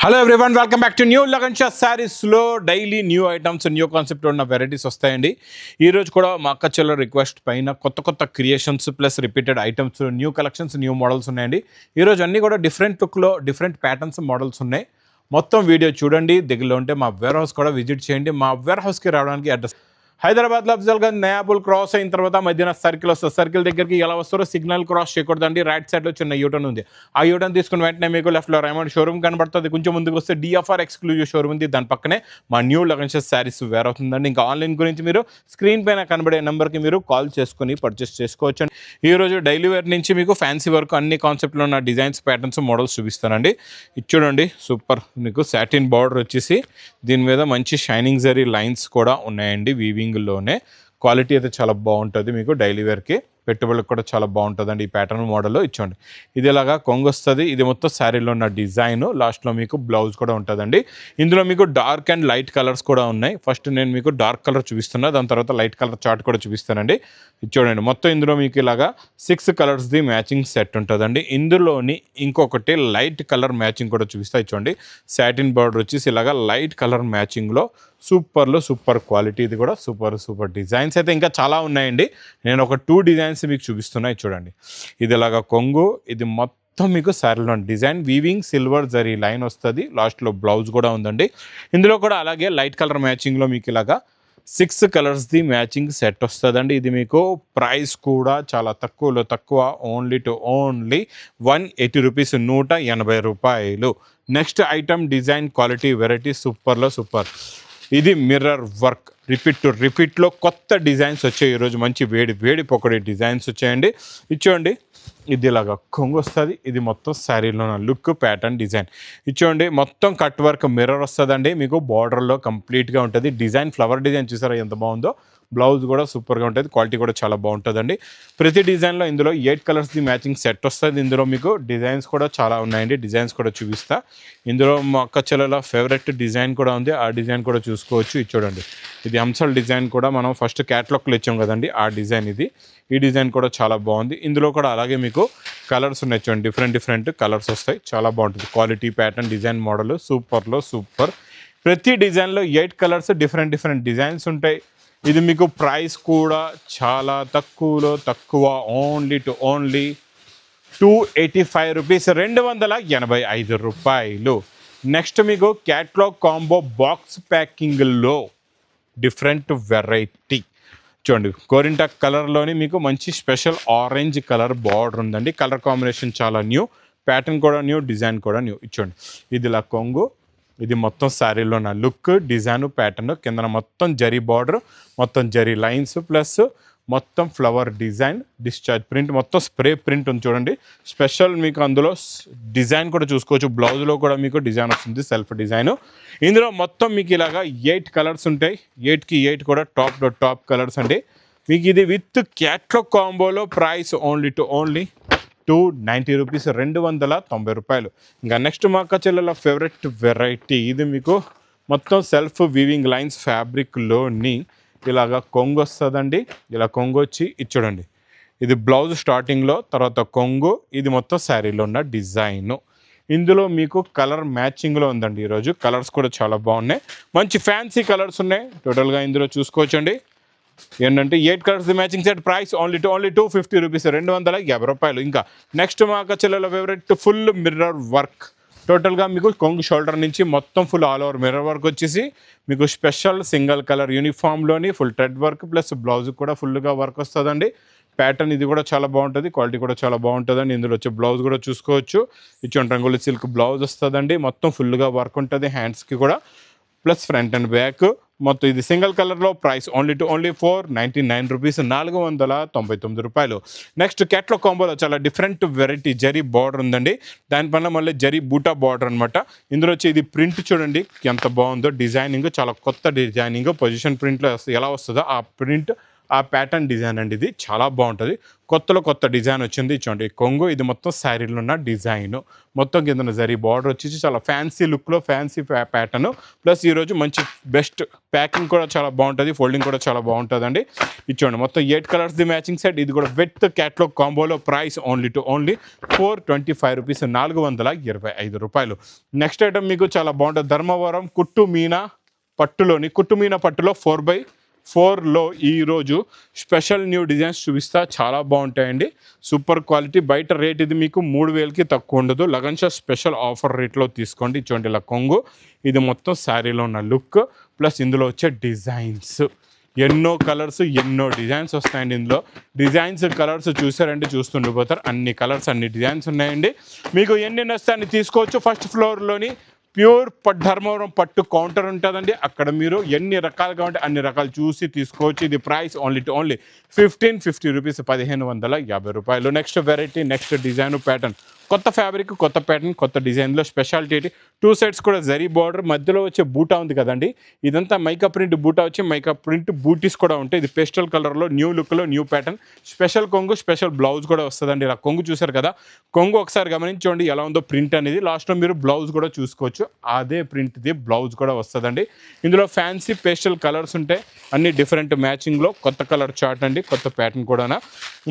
Hello everyone, welcome back to new Lagan Shah శారీస్లో daily new items new concept ఉన్న varieties వస్తాయండి. ఈరోజు కూడా మా అక్క చెల్ల రిక్వెస్ట్ పైన కొత్త creations plus repeated items new collections new models ఉన్నాయండి. ఈరోజు అన్నీ కూడా డిఫరెంట్ లుక్లో డిఫరెంట్ ప్యాటర్న్స్ మోడల్స్ ఉన్నాయి. మొత్తం వీడియో చూడండి. దగ్గరలో ఉంటే మా వేర్ హౌస్ కూడా విజిట్ చేయండి. మా వేర్ హౌస్కి రావడానికి అడ్రస్ హైదరాబాద్లో అఫ్జల్గంజ్ నయాబుల్ క్రాస్ అయిన తర్వాత మధ్యన సర్కిల్ వస్తుంది. సర్కిల్ దగ్గరికి ఎలా వస్తారో సిగ్నల్ క్రాస్ చేయకూడదండి. రైట్ సైడ్లో చిన్న యూటర్న్ ఉంది. ఆ యూటర్న్ తీసుకుని వెంటనే మీకు లెఫ్ట్లో రైమండ్ షోరూమ్ కనబడుతుంది. కొంచెం ముందుకు వస్తే డిఎఫ్ఆర్ ఎక్స్క్లూజివ్ షోరూమ్ ఉంది. దాని పక్కనే మా న్యూ లగన్ షా శారీస్ వేర్ అవుతుందండి. ఇంకా ఆన్లైన్ గురించి మీరు స్క్రీన్ పైన కనబడే నెంబర్కి మీరు కాల్ చేసుకుని పర్చేస్ చేసుకోవచ్చు. ఈరోజు డైలీ వేర్ నుంచి మీకు ఫ్యాన్సీ వర్క్ అన్ని కాన్సెప్ట్లో ఉన్న డిజైన్స్ ప్యాటర్న్స్ మోడల్స్ చూపిస్తానండి. ఇది చూడండి, సూపర్. మీకు సాటిన్ బార్డర్ వచ్చేసి దీని మీద మంచి షైనింగ్ జరీ లైన్స్ కూడా ఉన్నాయండి. వీవింగ్లోనే క్వాలిటీ అయితే చాలా బాగుంటుంది. మీకు డైలీ వేర్కి పెట్టుబడులకు కూడా చాలా బాగుంటుందండి. ఈ ప్యాటర్న్ మోడల్లో ఇచ్చోండి. ఇది ఇలాగా కొంగు వస్తుంది. ఇది మొత్తం శారీలో ఉన్న డిజైన్. లాస్ట్లో మీకు బ్లౌజ్ కూడా ఉంటుందండి. ఇందులో మీకు డార్క్ అండ్ లైట్ కలర్స్ కూడా ఉన్నాయి. ఫస్ట్ నేను మీకు డార్క్ కలర్ చూపిస్తున్నా, దాని తర్వాత లైట్ కలర్ చార్ట్ కూడా చూపిస్తానండి. ఇది చూడండి, మొత్తం ఇందులో మీకు ఇలాగా 6 కలర్స్ది మ్యాచింగ్ సెట్ ఉంటుందండి. ఇందులోని ఇంకొకటి లైట్ కలర్ మ్యాచింగ్ కూడా చూపిస్తా. ఇచ్చోండి, సాటిన్ బార్డర్ వచ్చేసి ఇలాగా లైట్ కలర్ మ్యాచింగ్లో సూపర్ క్వాలిటీ. ఇది కూడా సూపర్ డిజైన్స్ అయితే ఇంకా చాలా ఉన్నాయండి. నేను ఒక 2 డిజైన్స్ మీకు చూపిస్తున్నాయి. చూడండి, ఇది ఇలాగా కొంగు, ఇది మొత్తం మీకు శారీలో design weaving silver zari line వస్తుంది. లాస్ట్లో బ్లౌజ్ కూడా ఉందండి. ఇందులో కూడా అలాగే లైట్ కలర్ మ్యాచింగ్లో మీకు ఇలాగా 6 కలర్స్ది మ్యాచింగ్ సెట్ వస్తుందండి. ఇది మీకు ప్రైస్ కూడా చాలా తక్కువ, ఓన్లీ 180 రూపీస్, 180 రూపాయలు. Next item design quality variety super. ఇది మిర్రర్ వర్క్ రిపీట్లో కొత్త డిజైన్స్ వచ్చాయి. ఈరోజు మంచి వేడి పొక్కడి డిజైన్స్ వచ్చాయండి. ఇచ్చోండి, ఇది ఇలాగా కొంగు వస్తుంది. ఇది మొత్తం శారీలో లుక్ ప్యాటర్న్ డిజైన్. ఇచ్చోండి, మొత్తం కట్ వర్క్ మిర్రర్ వస్తుందండి. మీకు బార్డర్లో కంప్లీట్గా ఉంటుంది. డిజైన్ ఫ్లవర్ డిజైన్ చూసారా ఎంత బాగుందో. బ్లౌజ్ కూడా సూపర్గా ఉంటుంది. క్వాలిటీ కూడా చాలా బాగుంటుందండి. ప్రతి డిజైన్లో ఇందులో 8 కలర్స్ది మ్యాచింగ్ సెట్ వస్తుంది. ఇందులో మీకు డిజైన్స్ కూడా చాలా ఉన్నాయండి. డిజైన్స్ కూడా చూపిస్తా. ఇందులో మా అక్క చెల్లెల ఫేవరెట్ డిజైన్ కూడా ఉంది. ఆ డిజైన్ కూడా చూసుకోవచ్చు. ఇది చూడండి, ఇది హంసల్ డిజైన్ కూడా మనం ఫస్ట్ క్యాటలాగ్లో ఇచ్చాం కదండి, ఆ డిజైన్ ఇది. ఈ డిజైన్ కూడా చాలా బాగుంది. ఇందులో కూడా అలాగే మీకు కలర్స్ ఉన్నాయి. చూడండి, డిఫరెంట్ కలర్స్ వస్తాయి. చాలా బాగుంటుంది. Quality pattern design model super. ప్రతి డిజైన్లో 8 కలర్స్ డిఫరెంట్ డిజైన్స్ ఉంటాయి. ఇది మీకు ప్రైస్ కూడా చాలా తక్కువ, ఓన్లీ 285 రూపీస్, 285 రూపాయలు. నెక్స్ట్ మీకు క్యాట్లాగ్ కాంబో బాక్స్ ప్యాకింగ్లో డిఫరెంట్ వెరైటీ. చూడండి, గోరింటా కలర్లోని మీకు మంచి స్పెషల్ ఆరెంజ్ కలర్ బార్డర్ ఉందండి. కలర్ కాంబినేషన్ చాలా న్యూ, ప్యాటర్న్ కూడా న్యూ, డిజైన్ కూడా న్యూ. ఇచ్చోండి, ఇది ఇలా కొంగు, ఇది మొత్తం శారీలో నా లుక్ డిజైన్ ప్యాటర్న్. కింద మొత్తం జరీ బార్డర్, మొత్తం జరీ లైన్స్ ప్లస్ మొత్తం ఫ్లవర్ డిజైన్, డిశ్చార్జ్ ప్రింట్, మొత్తం స్ప్రే ప్రింట్ ఉంది. చూడండి, స్పెషల్ మీకు అందులో డిజైన్ కూడా చూసుకోవచ్చు. బ్లౌజ్లో కూడా మీకు డిజైన్ వస్తుంది, సెల్ఫ్ డిజైన్. ఇందులో మొత్తం మీకు ఇలాగా 8 కలర్స్ ఉంటాయి. 8కి 8 కూడా టాప్ కలర్స్ అండి. మీకు ఇది విత్ క్యాట్లాగ్ కాంబోలో ప్రైస్ ఓన్లీ 290 రూపీస్, 290 రూపాయలు. ఇంకా నెక్స్ట్ మా అక్క చెల్లెల ఫేవరెట్ వెరైటీ. ఇది మీకు మొత్తం సెల్ఫ్ వీవింగ్ లైన్స్ ఫ్యాబ్రిక్లోని ఇలాగా కొంగు వస్తుందండి. ఇలా కొంగు వచ్చి ఇది చూడండి, ఇది బ్లౌజ్ స్టార్టింగ్లో, తర్వాత కొంగు, ఇది మొత్తం శారీలో ఉన్న డిజైను. ఇందులో మీకు కలర్ మ్యాచింగ్లో ఉందండి. ఈరోజు కలర్స్ కూడా చాలా బాగున్నాయి. మంచి ఫ్యాన్సీ కలర్స్ ఉన్నాయి. టోటల్గా ఇందులో చూసుకోవచ్చండి. ఏంటంటే 8 colours matching set, price only 250 rupees, 250 రూపాయలు. ఇంకా నెక్స్ట్ మా అక్క చెల్లెల ఫేవరెట్ ఫుల్ మిర్రర్ వర్క్. టోటల్గా మీకు కొంగు షోల్డర్ నుంచి మొత్తం full all over mirror work వచ్చేసి మీకు స్పెషల్ సింగిల్ కలర్ యూనిఫామ్లోని full thread work plus blouse కూడా ఫుల్గా వర్క్ వస్తుందండి. ప్యాటర్న్ ఇది కూడా చాలా బాగుంటుంది. క్వాలిటీ కూడా చాలా బాగుంటుందండి. ఇందులో వచ్చే బ్లౌజ్ కూడా చూసుకోవచ్చు. ఇచ్చోండి, రంగుల సిల్క్ బ్లౌజ్ వస్తుందండి. మొత్తం ఫుల్గా వర్క్ ఉంటుంది. హ్యాండ్స్కి కూడా ప్లస్ ఫ్రంట్ అండ్ బ్యాక్ మొత్తం. ఇది సింగిల్ కలర్లో, ప్రైస్ ఓన్లీ 499 రూపీస్, 499 రూపాయలు. నెక్స్ట్ క్యాట్లాగ్ కాంబోలో చాలా డిఫరెంట్ వెరైటీ జరీ బార్డర్ ఉందండి. దానిపైన మళ్ళీ జరీ బూటా బార్డర్ అనమాట. ఇందులో వచ్చి ఇది ప్రింట్ చూడండి ఎంత బాగుందో. డిజైనింగ్ చాలా కొత్త డిజైనింగ్. పొజిషన్ ప్రింట్లో ఎలా వస్తుందో ఆ ప్రింట్ ఆ ప్యాటర్న్ డిజైన్ అండి. ఇది చాలా బాగుంటుంది. కొత్త డిజైన్ వచ్చింది. చూడండి కొంగు, ఇది మొత్తం శారీలో ఉన్న డిజైన్, మొత్తం కింద జరీ బార్డర్ వచ్చేసి చాలా ఫ్యాన్సీ లుక్లో ఫ్యాన్సీ ప్యాటర్న్. ప్లస్ ఈరోజు మంచి బెస్ట్ ప్యాకింగ్ కూడా చాలా బాగుంటుంది, ఫోల్డింగ్ కూడా చాలా బాగుంటుందండి. ఇది చూడండి మొత్తం 8 కలర్స్ ది మ్యాచింగ్ సెట్. ఇది కూడా విత్ క్యాట్లాగ్ కాంబోలో ప్రైస్ ఓన్లీ 425 రూపీస్, 425 రూపాయలు. నెక్స్ట్ ఐటమ్ మీకు చాలా బాగుంటుంది. ధర్మవరం కుట్టు మీనా పట్టులో 4x4లో ఈరోజు స్పెషల్ న్యూ డిజైన్స్ చూపిస్తా. చాలా బాగుంటాయండి, సూపర్ క్వాలిటీ. బయట రేట్ ఇది మీకు 3000కి తక్కువ ఉండదు. లగన్ షా స్పెషల్ ఆఫర్ రేట్లో తీసుకోండి. చూడండి ఇలా కొంగు, ఇది మొత్తం శారీలో ఉన్న లుక్, ప్లస్ ఇందులో వచ్చే డిజైన్స్, ఎన్నో కలర్స్ ఎన్నో డిజైన్స్ వస్తాయండి. ఇందులో డిజైన్స్ కలర్స్ చూసారంటే చూస్తుండిపోతారు. అన్ని కలర్స్ అన్ని డిజైన్స్ ఉన్నాయండి. మీకు ఎన్ని నస్తాయని తీసుకోవచ్చు. ఫస్ట్ ఫ్లోర్లోని ప్యూర్ ధర్మవరం పట్టు కౌంటర్ ఉంటుందండి. అక్కడ మీరు ఎన్ని రకాలుగా ఉంటే అన్ని రకాలు చూసి తీసుకోవచ్చు. ఇది ప్రైస్ ఓన్లీ 1550 రూపీస్, 1550 రూపాయలు. Next variety, next design pattern, కొత్త ఫ్యాబ్రిక్, కొత్త ప్యాటర్న్, కొత్త డిజైన్లో స్పెషాలిటీ. 2 సైడ్స్ కూడా జరీ బార్డర్, మధ్యలో వచ్చే బూటా ఉంది కదండి, ఇదంతా మైకా ప్రింట్ బూటా వచ్చి మైకా ప్రింట్ బూటీస్ కూడా ఉంటాయి. ఇది పేస్టల్ కలర్లో న్యూ లుక్లో న్యూ ప్యాటర్న్. స్పెషల్ కొంగు, స్పెషల్ బ్లౌజ్ కూడా వస్తుందండి. ఇలా కొంగు చూసారు కదా, కొంగు ఒకసారి గమనించండి ఎలా ఉందో ప్రింట్ అనేది. లాస్ట్లో మీరు బ్లౌజ్ కూడా చూసుకోవచ్చు, అదే ప్రింట్ది బ్లౌజ్ కూడా వస్తుందండి. ఇందులో ఫ్యాన్సీ పేస్టల్ కలర్స్ ఉంటాయి, అన్ని డిఫరెంట్ మ్యాచింగ్లో. కొత్త కలర్ చార్ట్ అండి, కొత్త ప్యాటర్న్ కూడా.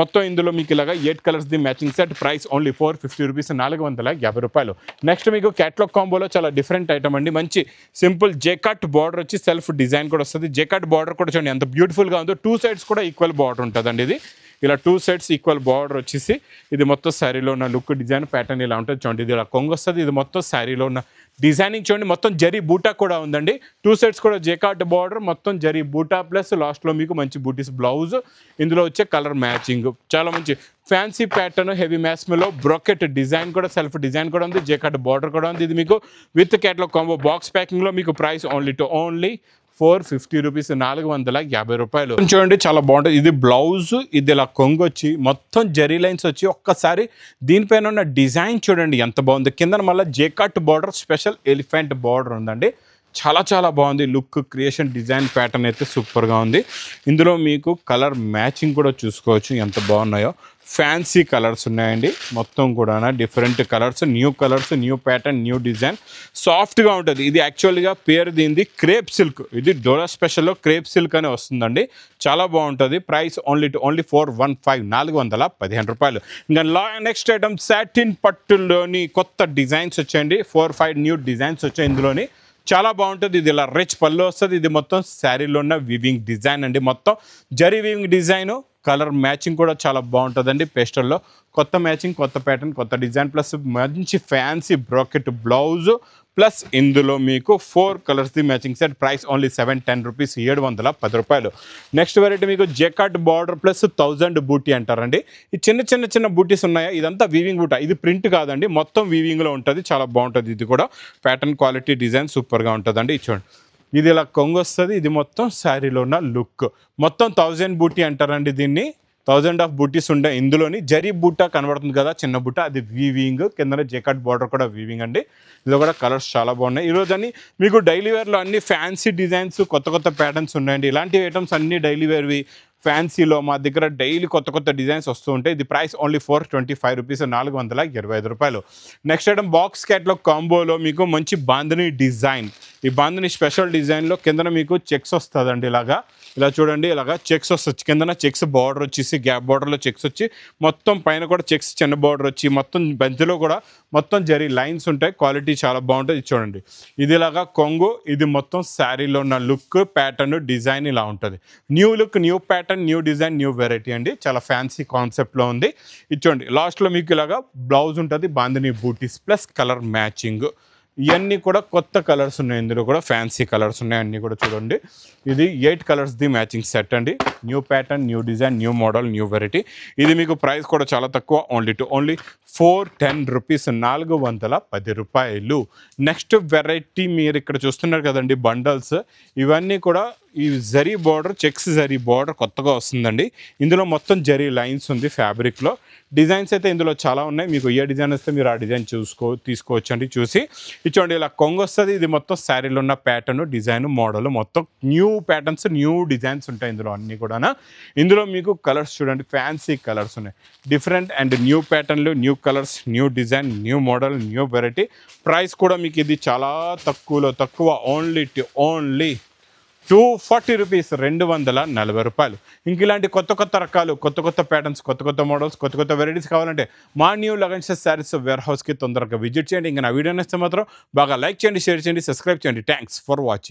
మొత్తం ఇందులో మీకు ఇలాగా 8 colours the matching set. Price only 450 rupees, 450 రూపాయలు. నెక్స్ట్ మీకు క్యాట్లాగ్ కాంబోలో చాలా డిఫరెంట్ ఐటమ్ అండి. మంచి సింపుల్ జేకాట్ బార్డర్ వచ్చి సెల్ఫ్ డిజైన్ కూడా వస్తుంది. జేకాట్ బార్డర్ కూడా చూడండి ఎంత బ్యూటిఫుల్గా ఉందో. 2 సైడ్స్ కూడా ఈక్వల్ బార్డర్ ఉంటుందండి. ఇది ఇలా 2 సైడ్స్ ఈక్వల్ బార్డర్ వచ్చేసి ఇది మొత్తం శారీలో ఉన్న లుక్ డిజైన్ ప్యాటర్న్ ఇలా ఉంటుంది. చూడండి ఇది ఇలా కొంగు వస్తుంది. ఇది మొత్తం శారీలో ఉన్న డిజైనింగ్ చూడండి, మొత్తం జరీ బూటా కూడా ఉందండి. 2 సైడ్స్ కూడా జేకాట్ బార్డర్, మొత్తం జరీ బూటా, ప్లస్ లాస్ట్లో మీకు మంచి బూటీస్ బ్లౌజ్. ఇందులో వచ్చే కలర్ మ్యాచింగ్ చాలా మంచి ఫ్యాన్సీ ప్యాటర్న్, హెవీ మ్యాస్మేలో బ్రొకెట్ డిజైన్ కూడా, సెల్ఫ్ డిజైన్ కూడా ఉంది, జేకాట్ బార్డర్ కూడా ఉంది. ఇది మీకు విత్ క్యాట్లాగ్ కాంబో బాక్స్ ప్యాకింగ్లో మీకు ప్రైస్ ఓన్లీ 450 రూపీస్, 450 రూపాయలు. చూడండి చాలా బాగుంటుంది. ఇది బ్లౌజ్, ఇది ఇలా కొంగు వచ్చి మొత్తం జరీ లైన్స్ వచ్చి, ఒక్కసారి దీనిపైన ఉన్న డిజైన్ చూడండి ఎంత బాగుంది. కింద మళ్ళీ జేకాట్ బార్డర్, స్పెషల్ ఎలిఫెంట్ బార్డర్ ఉందండి. చాలా బాగుంది లుక్, క్రియేషన్, డిజైన్ ప్యాటర్న్ అయితే సూపర్గా ఉంది. ఇందులో మీకు కలర్ మ్యాచింగ్ కూడా చూసుకోవచ్చు ఎంత బాగున్నాయో. ఫ్యాన్సీ కలర్స్ ఉన్నాయండి మొత్తం కూడా, different colours, new pattern, new design, సాఫ్ట్గా ఉంటుంది. ఇది యాక్చువల్గా పేరు దీనిది క్రేప్ సిల్క్. ఇది డోలా స్పెషల్లో క్రేప్ సిల్క్ అని వస్తుందండి. చాలా బాగుంటుంది. ప్రైస్ ఓన్లీ 415, 415 రూపాయలు. ఇంకా నెక్స్ట్ ఐటమ్ సాటిన్ పట్టులోని కొత్త డిజైన్స్ వచ్చాయండి. 4-5 న్యూ డిజైన్స్ వచ్చాయి ఇందులోని. చాలా బాగుంటుంది. ఇది ఇలా రిచ్ పళ్ళు వస్తుంది. ఇది మొత్తం శారీలో ఉన్న వివింగ్ డిజైన్ అండి, మొత్తం zari weaving design. Colour matching కూడా చాలా బాగుంటుందండి. పేస్టల్లో కొత్త మ్యాచింగ్, కొత్త ప్యాటర్న్, కొత్త డిజైన్, ప్లస్ మంచి ఫ్యాన్సీ బ్రాకెట్ బ్లౌజ్, ప్లస్ ఇందులో మీకు 4 colours the matching set. Price only 710 rupees, 710 రూపాయలు. నెక్స్ట్ వెరైటీ మీకు జెకాట్ బార్డర్ ప్లస్ 1000 బూటీ అంటారండి. ఈ చిన్న బూటీస్ ఉన్నాయా, ఇదంతా వీవింగ్ బూటా. ఇది ప్రింట్ కాదండి, మొత్తం వీవింగ్లో ఉంటుంది. చాలా బాగుంటుంది. ఇది కూడా ప్యాటర్న్, క్వాలిటీ, డిజైన్ సూపర్గా ఉంటుందండి. చూడండి ఇది ఇలా కొంగు వస్తుంది. ఇది మొత్తం శారీలో ఉన్న లుక్, మొత్తం 1000 బూటీ అంటారండి దీన్ని. 1000 ఆఫ్ బూటీస్ ఉండే. ఇందులోని జరీ బూటా కనబడుతుంది కదా, చిన్న బూట, అది వీవింగ్. కింద జేకాట్ బార్డర్ కూడా వీవింగ్ అండి. ఇది కూడా కలర్స్ చాలా బాగున్నాయి. ఈరోజు అన్ని మీకు డైలీ వేర్లో అన్ని ఫ్యాన్సీ డిజైన్స్, కొత్త ప్యాటర్న్స్ ఉన్నాయండి. ఇలాంటి ఐటమ్స్ అన్ని డైలీ వేర్వి ఫ్యాన్సీలో మా దగ్గర డైలీ కొత్త డిజైన్స్ వస్తూ ఉంటాయి. ఇది ప్రైస్ ఓన్లీ 425 రూపీస్, 425 రూపాయలు. నెక్స్ట్ ఐటమ్ బాక్స్ క్యాట్లాగ్ కాంబోలో మీకు మంచి బాందిని డిజైన్. ఈ బాందిని స్పెషల్ డిజైన్లో కిందన మీకు చెక్స్ వస్తుందండి. ఇలా చూడండి, ఇలాగా చెక్స్ వస్తుంది. కిందన చెక్స్ బార్డర్ వచ్చేసి గ్యాప్ బార్డర్లో చెక్స్ వచ్చి, మొత్తం పైన కూడా చెక్స్ చిన్న బార్డర్ వచ్చి, మొత్తం బంతిలో కూడా మొత్తం జరీ లైన్స్ ఉంటాయి. క్వాలిటీ చాలా బాగుంటుంది. ఇది చూడండి, ఇది ఇలాగా కొంగు, ఇది మొత్తం శారీలో ఉన్న లుక్, ప్యాటర్న్, డిజైన్ ఇలా ఉంటుంది. New look, new pattern, new design, new variety అండి. చాలా ఫ్యాన్సీ కాన్సెప్ట్లో ఉంది. ఇది చూడండి, లాస్ట్లో మీకు ఇలాగా బ్లౌజ్ ఉంటుంది, బాందిని బూటీస్ ప్లస్ కలర్ మ్యాచింగ్. ఇవన్నీ కూడా కొత్త కలర్స్ ఉన్నాయి. ఇందులో కూడా ఫ్యాన్సీ కలర్స్ ఉన్నాయి. అన్నీ కూడా చూడండి, ఇది 8 కలర్స్ ది మ్యాచింగ్ సెట్ అండి. New pattern, new design, new model, new variety. ఇది మీకు ప్రైస్ కూడా చాలా తక్కువ, ఓన్లీ 410 రూపీస్, 410 రూపాయలు. నెక్స్ట్ వెరైటీ మీరు ఇక్కడ చూస్తున్నారు కదండి, బండల్స్. ఇవన్నీ కూడా ఈ zari border, checks zari border కొత్తగా వస్తుందండి. ఇందులో మొత్తం జరీ లైన్స్ ఉంది ఫ్యాబ్రిక్లో. డిజైన్స్ అయితే ఇందులో చాలా ఉన్నాయి. మీకు ఏ డిజైన్ వస్తే మీరు ఆ డిజైన్ తీసుకోవచ్చు అండి. చూసి ఇచ్చోండి, ఇలా కొంగు వస్తుంది. ఇది మొత్తం శారీలో ఉన్న ప్యాటర్న్, డిజైన్, మోడల్ మొత్తం న్యూ ప్యాటర్న్స్, న్యూ డిజైన్స్ ఉంటాయి ఇందులో అన్నీ కూడా. ఇందులో మీకు కలర్స్ చూడండి, ఫ్యాన్సీ కలర్స్ ఉన్నాయి. డిఫరెంట్ అండ్ న్యూ ప్యాటర్న్లు, new colours, new design, new model, new variety. Price కూడా మీకు ఇది చాలా తక్కువ, ఓన్లీ 240 రూపీస్, 240 రూపాయలు. ఇంక ఇలాంటి కొత్త రకాలు, కొత్త ప్యాటర్న్స్, కొత్త మోడల్స్, కొత్త వెరైటీస్ కావాలంటే మా న్యూ లగన్ శారీస్ వేర్ హౌస్కి తొందరగా విజిట్ చేయండి. ఇంకా నా వీడియో నచ్చితే మాత్రం బాగా లైక్ చేయండి, షేర్ చేయండి, సబ్స్క్రైబ్ చేయండి. Thanks for watching.